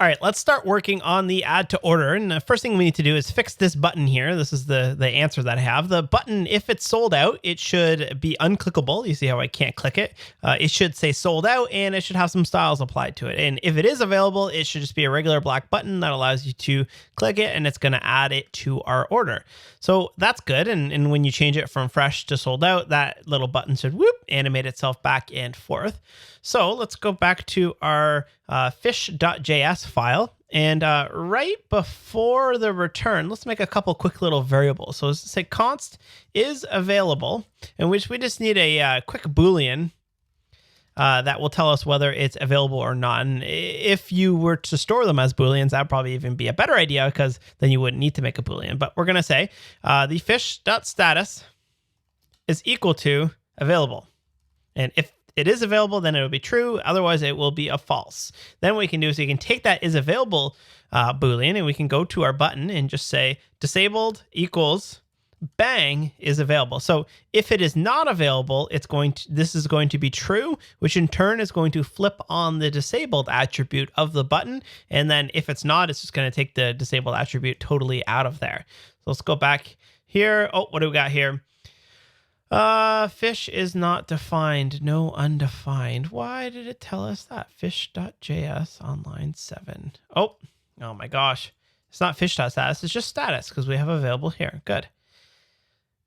All right, let's start working on the add to order. And the first thing we need to do is fix this button here. This is the answer that I have. The button, if it's sold out, it should be unclickable. You see how I can't click it? It should say sold out, and it should have some styles applied to it. And if it is available, it should just be a regular black button that allows you to click it, and it's going to add it to our order. So that's good. And when you change it from fresh to sold out, that little button should animate itself back and forth. So let's go back to our fish.js file. And right before the return, let's make a couple quick little variables. So let's say const is available, in which we just need a quick Boolean that will tell us whether it's available or not. And if you were to store them as Booleans, that'd probably even be a better idea, because then you wouldn't need to make a Boolean. But we're going to say the fish.status is equal to available. And if it is available, then it will be true. Otherwise, it will be a false. Then what we can do is we can take that is available Boolean, and we can go to our button and just say disabled equals bang is available. So if it is not available, this is going to be true, which in turn is going to flip on the disabled attribute of the button. And then if it's not, it's just going to take the disabled attribute totally out of there. So let's go back here. Oh, what do we got here? Fish is not defined, no undefined. Why did it tell us that? Fish.js on line 7. Oh my gosh. It's not fish.status, it's just status, because we have available here. Good.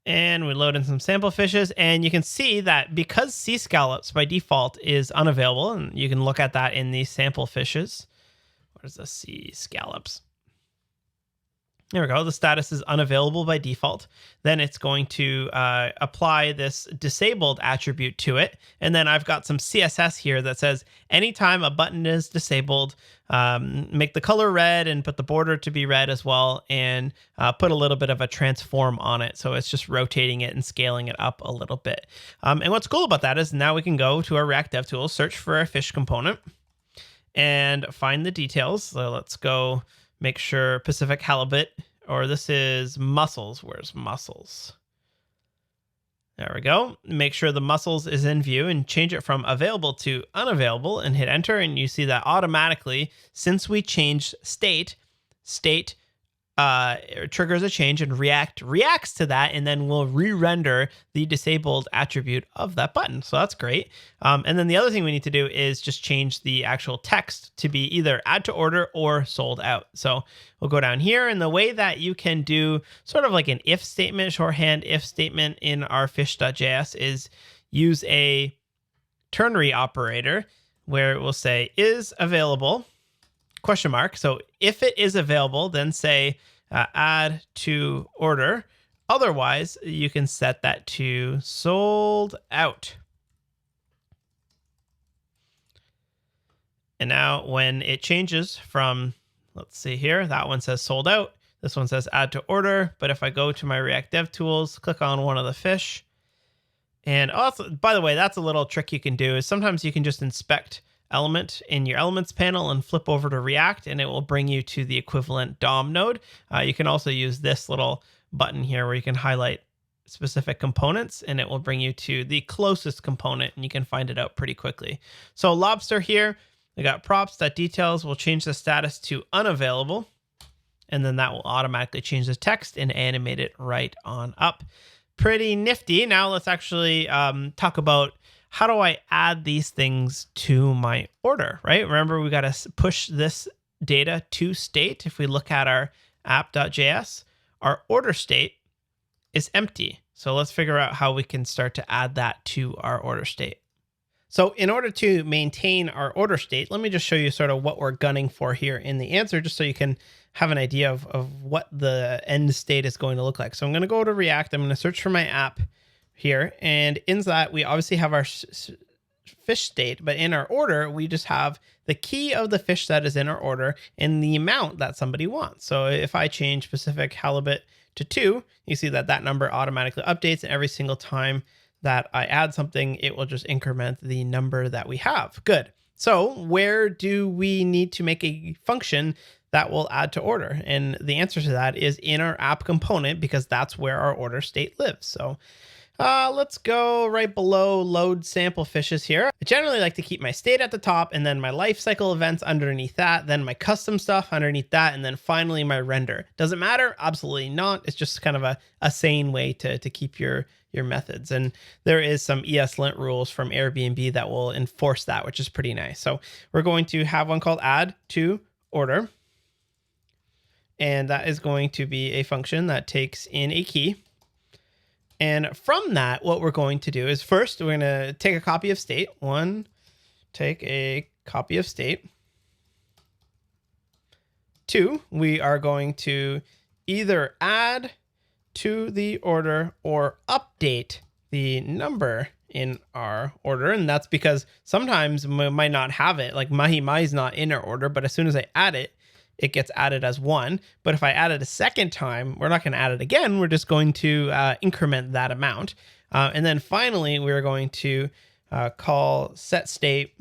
And we load in some sample fishes, and you can see that because sea scallops by default is unavailable, and you can look at that in these sample fishes. Where's the sea scallops? There we go. The status is unavailable by default. Then it's going to apply this disabled attribute to it. And then I've got some CSS here that says anytime a button is disabled, make the color red and put the border to be red as well, and put a little bit of a transform on it. So it's just rotating it and scaling it up a little bit. And what's cool about that is now we can go to our React DevTools, search for a fish component, and find the details. So let's go make sure Pacific halibut, or this is mussels. Where's mussels? There we go. Make sure the mussels is in view and change it from available to unavailable and hit enter. And you see that automatically, since we changed state triggers a change, and React reacts to that, and then will re-render the disabled attribute of that button. So that's great. And then the other thing we need to do is just change the actual text to be either add to order or sold out. So we'll go down here, and the way that you can do sort of like an if statement, shorthand if statement in our fish.js is use a ternary operator where it will say is available ? So if it is available, then say add to order. Otherwise, you can set that to sold out. And now when it changes from, let's see here, that one says sold out. This one says add to order. But if I go to my React DevTools, click on one of the fish. And also, by the way, that's a little trick you can do is sometimes you can just inspect element in your elements panel and flip over to React, and it will bring you to the equivalent DOM node. You can also use this little button here where you can highlight specific components, and it will bring you to the closest component, and you can find it out pretty quickly. So lobster here, we got props.details. We'll change the status to unavailable, and then that will automatically change the text and animate it right on up. Pretty nifty. Now let's actually talk about how do I add these things to my order, right? Remember, we got to push this data to state. If we look at our app.js, our order state is empty. So let's figure out how we can start to add that to our order state. So in order to maintain our order state, let me just show you sort of what we're gunning for here in the answer, just so you can have an idea of what the end state is going to look like. So I'm going to go to React. I'm going to search for my app here, and in that we obviously have our fish state, but in our order we just have the key of the fish that is in our order and the amount that somebody wants. So if I change Pacific halibut to 2, you see that that number automatically updates, and every single time that I add something, it will just increment the number that we have. Good. So where do we need to make a function that will add to order? And the answer to that is in our app component, because that's where our order state lives. So Let's go right below load sample fishes here. I generally like to keep my state at the top and then my life cycle events underneath that, then my custom stuff underneath that, and then finally my render. Does it matter? Absolutely not. It's just kind of a sane way to keep your methods. And there is some ESLint rules from Airbnb that will enforce that, which is pretty nice. So we're going to have one called add to order. And that is going to be a function that takes in a key. And from that, what we're going to do is first, we're going to take a copy of state. Take a copy of state. 2, we are going to either add to the order or update the number in our order. And that's because sometimes we might not have it. Like mahi mai is not in our order, but as soon as I add it, it gets added as 1. But if I add it a second time, we're not going to add it again. We're just going to increment that amount. And then finally, we're going to call set state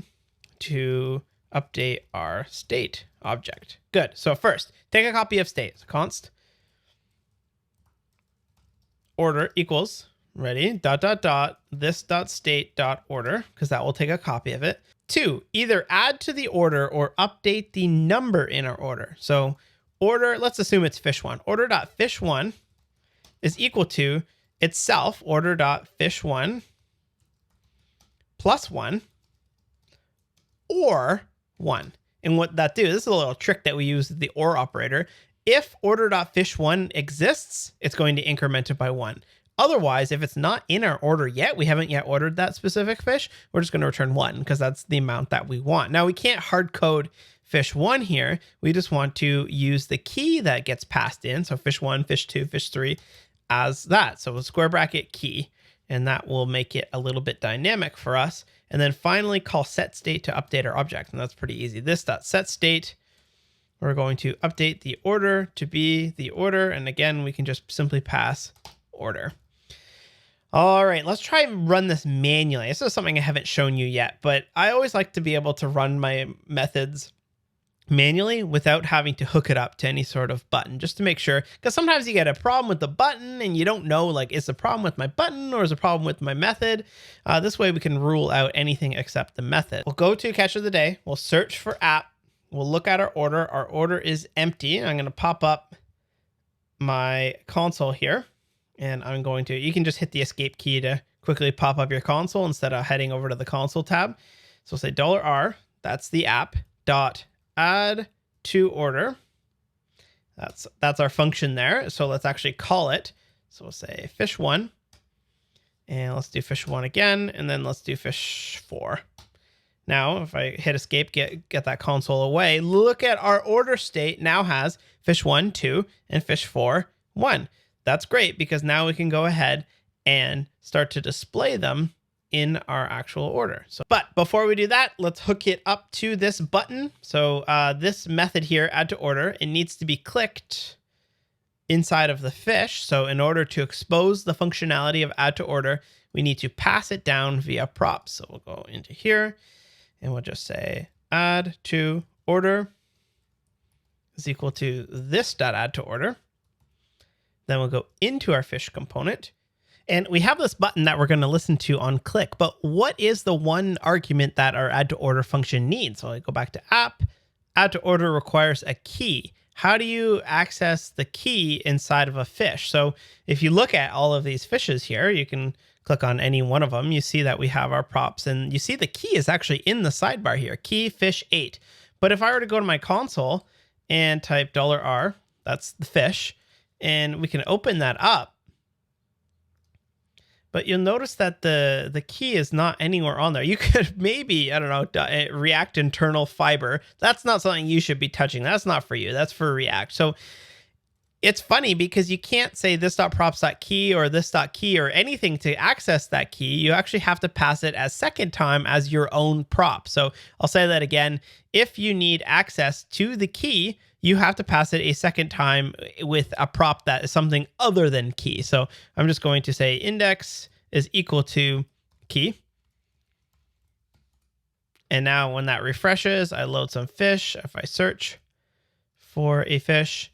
to update our state object. Good. So first, take a copy of state. So const order equals, ready, ... this.state.order, because that will take a copy of it. 2, either add to the order or update the number in our order. So order, let's assume it's fish1. Order.fish1 is equal to itself, order.fish1 plus 1 or 1. And what that do, this is a little trick that we use, the or operator. If order.fish1 exists, it's going to increment it by 1. Otherwise, if it's not in our order yet, we haven't yet ordered that specific fish, we're just going to return 1 because that's the amount that we want. Now, we can't hard code fish1 here. We just want to use the key that gets passed in. So fish1, fish2, fish3 as that. So a square bracket key, and that will make it a little bit dynamic for us. And then finally call set state to update our object. And that's pretty easy. This.set state, we're going to update the order to be the order. And again, we can just simply pass order. All right, let's try and run this manually. This is something I haven't shown you yet, but I always like to be able to run my methods manually without having to hook it up to any sort of button, just to make sure, because sometimes you get a problem with the button and you don't know, like, is the problem with my button or is the problem with my method? This way we can rule out anything except the method. We'll go to catch of the day. We'll search for app. We'll look at our order. Our order is empty. I'm going to pop up my console here. And I'm going to, you can just hit the escape key to quickly pop up your console instead of heading over to the console tab. So we'll say $R, that's the app, dot add to order. That's our function there. So let's actually call it. So we'll say fish1, and let's do fish1 again, and then let's do fish4. Now, if I hit escape, get that console away, look at our order state now has fish1, 2, and fish4, 1. That's great because now we can go ahead and start to display them in our actual order. So, but before we do that, let's hook it up to this button. So this method here, add to order, it needs to be clicked inside of the fish. So in order to expose the functionality of add to order, we need to pass it down via props. So we'll go into here and we'll just say add to order is equal to this.add to order. Then we'll go into our fish component. And we have this button that we're going to listen to on click. But what is the one argument that our add to order function needs? So I go back to app. Add to order requires a key. How do you access the key inside of a fish? So if you look at all of these fishes here, you can click on any one of them. You see that we have our props. And you see the key is actually in the sidebar here. Key fish 8. But if I were to go to my console and type $R, that's the fish, and we can open that up, but you'll notice that the key is not anywhere on there. You could maybe, I don't know, React internal fiber. That's not something you should be touching. That's not for you. That's for React. So it's funny because you can't say this.props.key or this.key or anything to access that key. You actually have to pass it as second time as your own prop. So I'll say that again. If you need access to the key, you have to pass it a second time with a prop that is something other than key. So I'm just going to say index is equal to key. And now when that refreshes, I load some fish. If I search for a fish,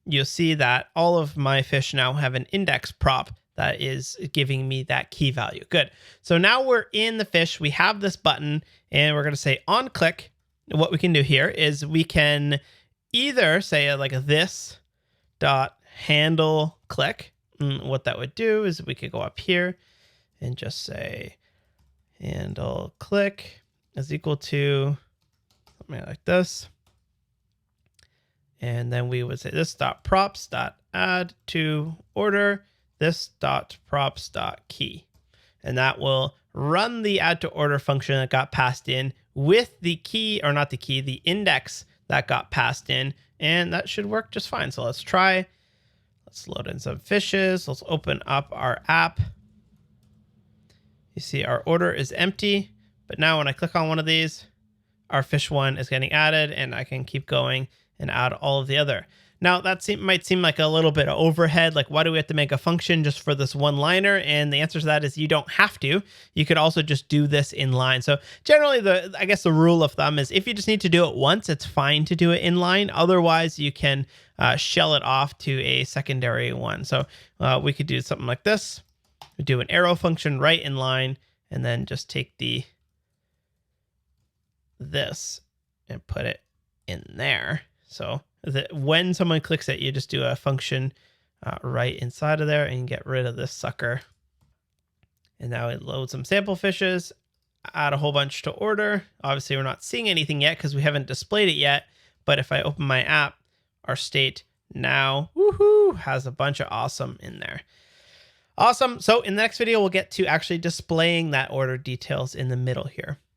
you'll see that all of my fish now have an index prop that is giving me that key value. Good. So now we're in the fish. We have this button and we're going to say on click. What we can do here is we can either say like this dot handle click. And what that would do is we could go up here and just say handle click is equal to something like this. And then we would say this dot props dot add to order this dot props dot key. And that will run the add to order function that got passed in with the key, or not the key, the index that got passed in. And that should work just fine. So let's try. Let's load in some fishes. Let's open up our app. You see our order is empty, but now when I click on one of these, our fish one is getting added and I can keep going and add all of the other. Now that might seem like a little bit of overhead. Like, why do we have to make a function just for this one liner? And the answer to that is you don't have to. You could also just do this in line. So generally I guess the rule of thumb is if you just need to do it once, it's fine to do it in line. Otherwise you can shell it off to a secondary one. So we could do something like this. We do an arrow function right in line and then just take this and put it in there. So that when someone clicks it, you just do a function right inside of there and get rid of this sucker. And now it loads some sample fishes, add a whole bunch to order. Obviously, we're not seeing anything yet because we haven't displayed it yet. But if I open my app, our state now has a bunch of awesome in there. Awesome. So in the next video, we'll get to actually displaying that order details in the middle here.